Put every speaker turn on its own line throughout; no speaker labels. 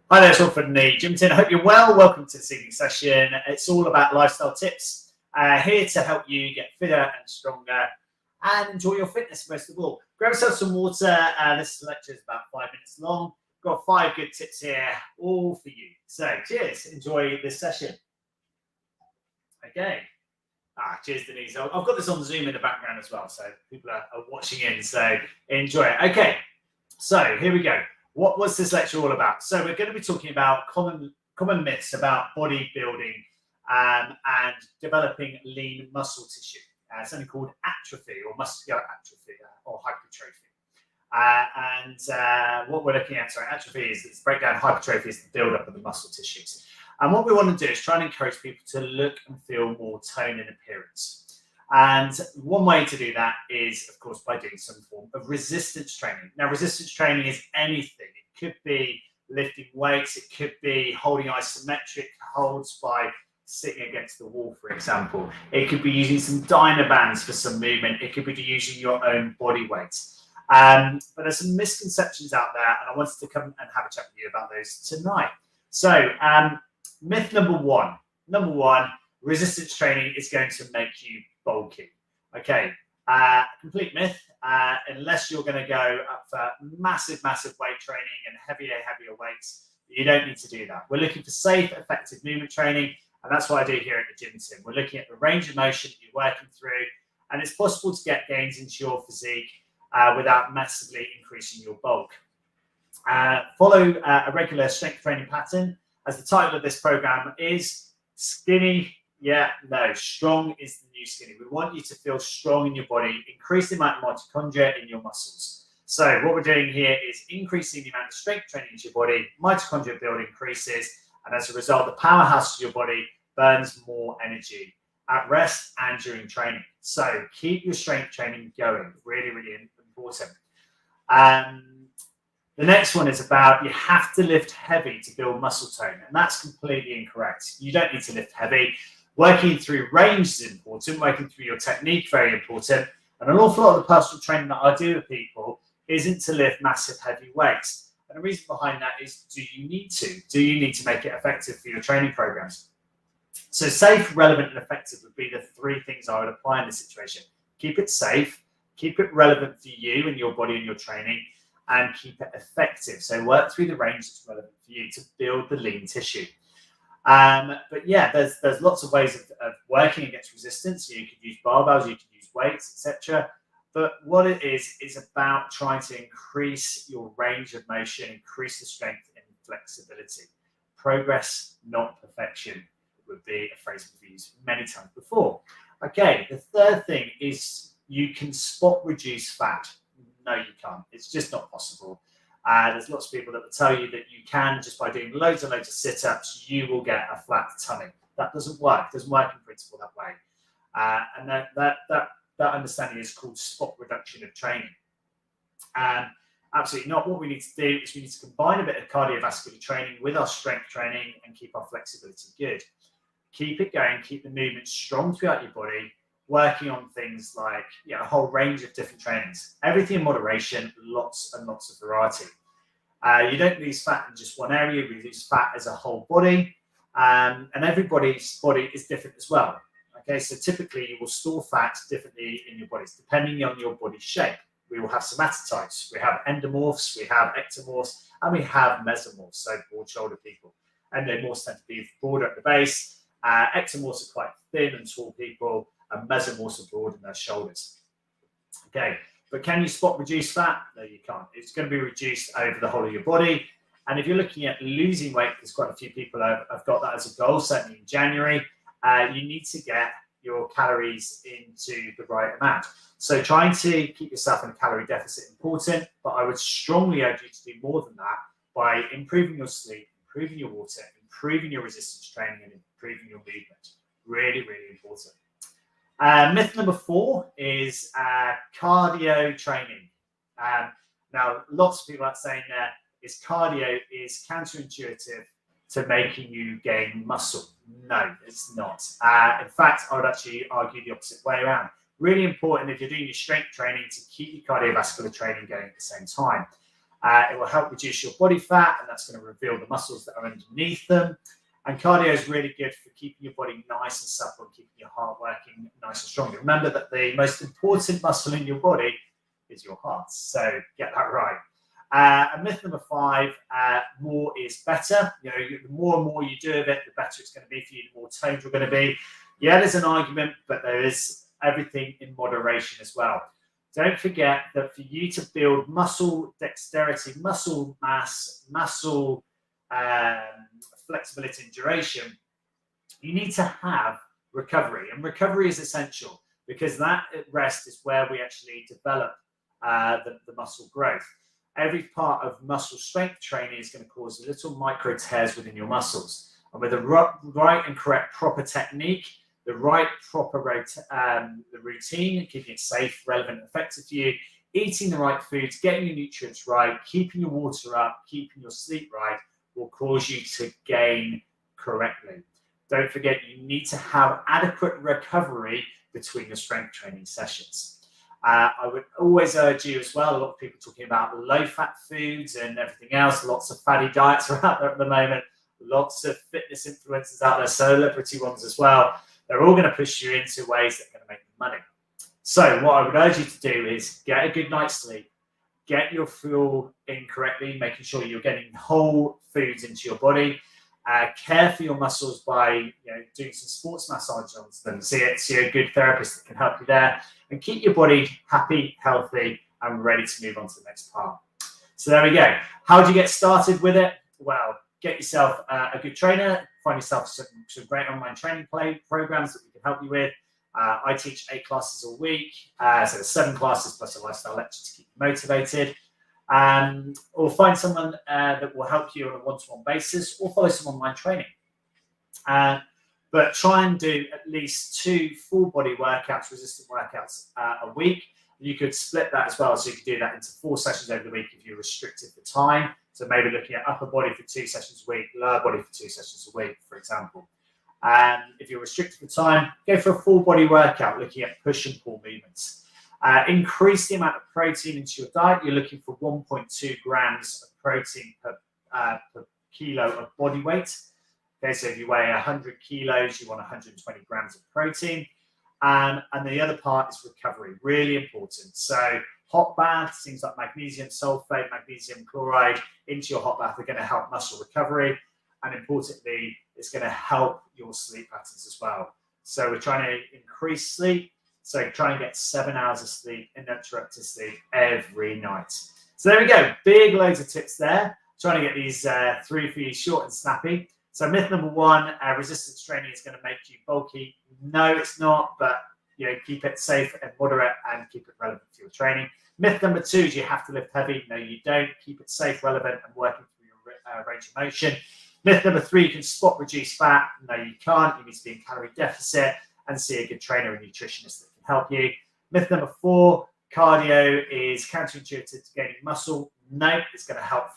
Hi there, it's Rob from the Gym Tin. I hope you're well. Welcome to this evening session. It's all about lifestyle tips. Here to help you get fitter and stronger and enjoy your fitness most of all. Grab yourself some water. This lecture is about 5 minutes long. Got 5 good tips here, all for you. So cheers. Enjoy this session. Okay. Cheers, Denise. I've got this on Zoom in the background as well, so people are watching in. So enjoy it. Okay. So here we go. What's this lecture all about? So we're going to be talking about common myths about bodybuilding and developing lean muscle tissue. Something called atrophy or muscular atrophy or hypertrophy. What we're looking at, atrophy is its breakdown. Hypertrophy is the buildup of the muscle tissues. And what we want to do is try and encourage people to look and feel more toned in appearance. And one way to do that is, of course, by doing some form of resistance training. Now, resistance training is anything. It could be lifting weights. It could be holding isometric holds by sitting against the wall, for example. It could be using some dynabands for some movement. It could be using your own body weight. But there's some misconceptions out there, and I wanted to come and have a chat with you about those tonight. So, myth number one, resistance training is going to make you bulky. Okay, complete myth. Unless you're going to go up for massive weight training and heavier weights, you don't need to do that. We're looking for safe, effective movement training, and that's what I do here at the Gym Tin. We're looking at the range of motion that you're working through, and it's possible to get gains into your physique without massively increasing your bulk. Follow a regular strength training pattern. As the title of this program is, skinny, strong is the new skinny. We want you to feel strong in your body, increase the amount of mitochondria in your muscles. So what we're doing here is increasing the amount of strength training into your body, mitochondria build increases, and as a result, the powerhouse of your body burns more energy at rest and during training. So keep your strength training going, really important. The next one is about you have to lift heavy to build muscle tone, and that's completely incorrect. You don't need to lift heavy. Working through range is important, working through your technique, very important. And an awful lot of the personal training that I do with people isn't to lift massive heavy weights. And the reason behind that is, do you need to? Do you need to make it effective for your training programs? So safe, relevant, and effective would be the 3 things I would apply in this situation. Keep it safe, keep it relevant for you and your body and your training, and keep it effective. So work through the range that's relevant for you to build the lean tissue. But yeah, there's lots of ways of working against resistance. You could use barbells, you could use weights, etc. But what it is about trying to increase your range of motion, increase the strength and flexibility. Progress, not perfection, would be a phrase we've used many times before. Okay, the third thing is you can spot reduce fat. No, you can't. It's just not possible. There's lots of people that will tell you that you can, just by doing loads and loads of sit-ups, you will get a flat tummy. That doesn't work. It doesn't work in principle that way. And that understanding is called spot reduction of training. Absolutely not. What we need to do is we need to combine a bit of cardiovascular training with our strength training and keep our flexibility good. Keep it going. Keep the movement strong throughout your body. Working on things like a whole range of different trainings. Everything in moderation, lots and lots of variety. You don't lose fat in just one area, you lose fat as a whole body. And everybody's body is different as well. Okay, so typically you will store fat differently in your bodies, depending on your body shape. We will have somatotypes, we have endomorphs, we have ectomorphs, and we have mesomorphs, so broad shoulder people. Endomorphs tend to be broader at the base. Ectomorphs are quite thin and tall people, and mesomorphs are broad in their shoulders. Okay, but can you spot reduce fat? No, you can't. It's going to be reduced over the whole of your body. And if you're looking at losing weight, because quite a few people have got that as a goal, certainly in January, you need to get your calories into the right amount. So trying to keep yourself in a calorie deficit is important, but I would strongly urge you to do more than that by improving your sleep, improving your water, improving your resistance training, and improving your movement. Really important. Myth number 4 is cardio training. Now, lots of people are saying that cardio is counterintuitive to making you gain muscle. No, it's not. In fact, I would actually argue the opposite way around. Really important if you're doing your strength training to keep your cardiovascular training going at the same time. It will help reduce your body fat, and that's going to reveal the muscles that are underneath them. And cardio is really good for keeping your body nice and supple and keeping your heart working nice and strong. Remember that the most important muscle in your body is your heart. So get that right. And myth number 5, more is better. You know, the more and more you do of it, the better it's going to be for you, the more toned you're going to be. Yeah, there's an argument, but there is everything in moderation as well. Don't forget that for you to build muscle dexterity, muscle mass, muscle flexibility and duration, you need to have recovery. And recovery is essential because that at rest is where we actually develop the muscle growth. Every part of muscle strength training is going to cause little micro tears within your muscles. And with the right and correct proper technique, the right proper the routine, keeping it safe, relevant, effective for you, eating the right foods, getting your nutrients right, keeping your water up, keeping your sleep right, will cause you to gain correctly. Don't forget, you need to have adequate recovery between your strength training sessions. I would always urge you as well, a lot of people talking about low-fat foods and everything else, lots of fatty diets are out there at the moment, lots of fitness influencers out there, celebrity ones as well. They're all going to push you into ways that are going to make you money. So what I would urge you to do is get a good night's sleep, get your fuel in correctly, making sure you're getting whole foods into your body, care for your muscles by doing some sports massage on them, see a good therapist that can help you there, and keep your body happy, healthy, and ready to move on to the next part. So there we go. How do you get started with it? Well, get yourself a good trainer, find yourself some great online training programs that we can help you with. I teach 8 classes a week, so there's 7 classes plus a lifestyle lecture to keep you motivated. Or find someone that will help you on a one-to-one basis, or follow some online training. But try and do at least 2 full body workouts, resistant workouts a week. You could split that as well, so you could do that into 4 sessions over the week if you're restricted for time. So maybe looking at upper body for 2 sessions a week, lower body for 2 sessions a week, for example. If you're restricted for time, go for a full body workout, looking at push and pull movements. Increase the amount of protein into your diet. You're looking for 1.2 grams of protein per kilo of body weight. Okay, so if you weigh 100 kilos, you want 120 grams of protein. And the other part is recovery, really important. So hot baths, things like magnesium sulfate, magnesium chloride into your hot bath are going to help muscle recovery. And importantly, it's going to help your sleep patterns as well. So we're trying to increase sleep. So try and get 7 hours of sleep, uninterrupted sleep every night. So there we go. Big loads of tips there. Trying to get these 3 for you short and snappy. So myth number 1, resistance training is going to make you bulky. No, it's not, but keep it safe and moderate and keep it relevant to your training. Myth number 2 is you have to lift heavy. No, you don't. Keep it safe, relevant, and working through your range of motion. Myth number 3, you can spot reduce fat. No, you can't. You need to be in calorie deficit and see a good trainer and nutritionist that can help you. Myth number 4, cardio is counterintuitive to gaining muscle. No, it's going to help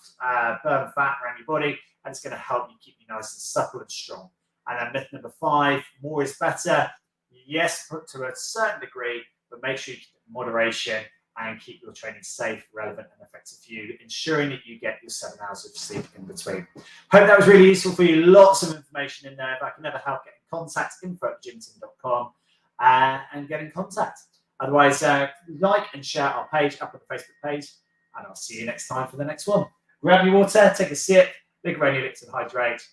burn fat around your body, and it's going to help you keep you nice and supple and strong. And then myth number 5, more is better. Yes, to a certain degree, but make sure you keep it in moderation and keep your training safe, relevant, and effective for you, ensuring that you get your 7 hours of sleep in between. Hope that was really useful for you. Lots of information in there. If I can ever help, get in contact, info@gymteam.com, and get in contact. Otherwise, like and share our page up on the Facebook page, and I'll see you next time for the next one. Grab your water, take a sip, big rainy elixir and hydrate.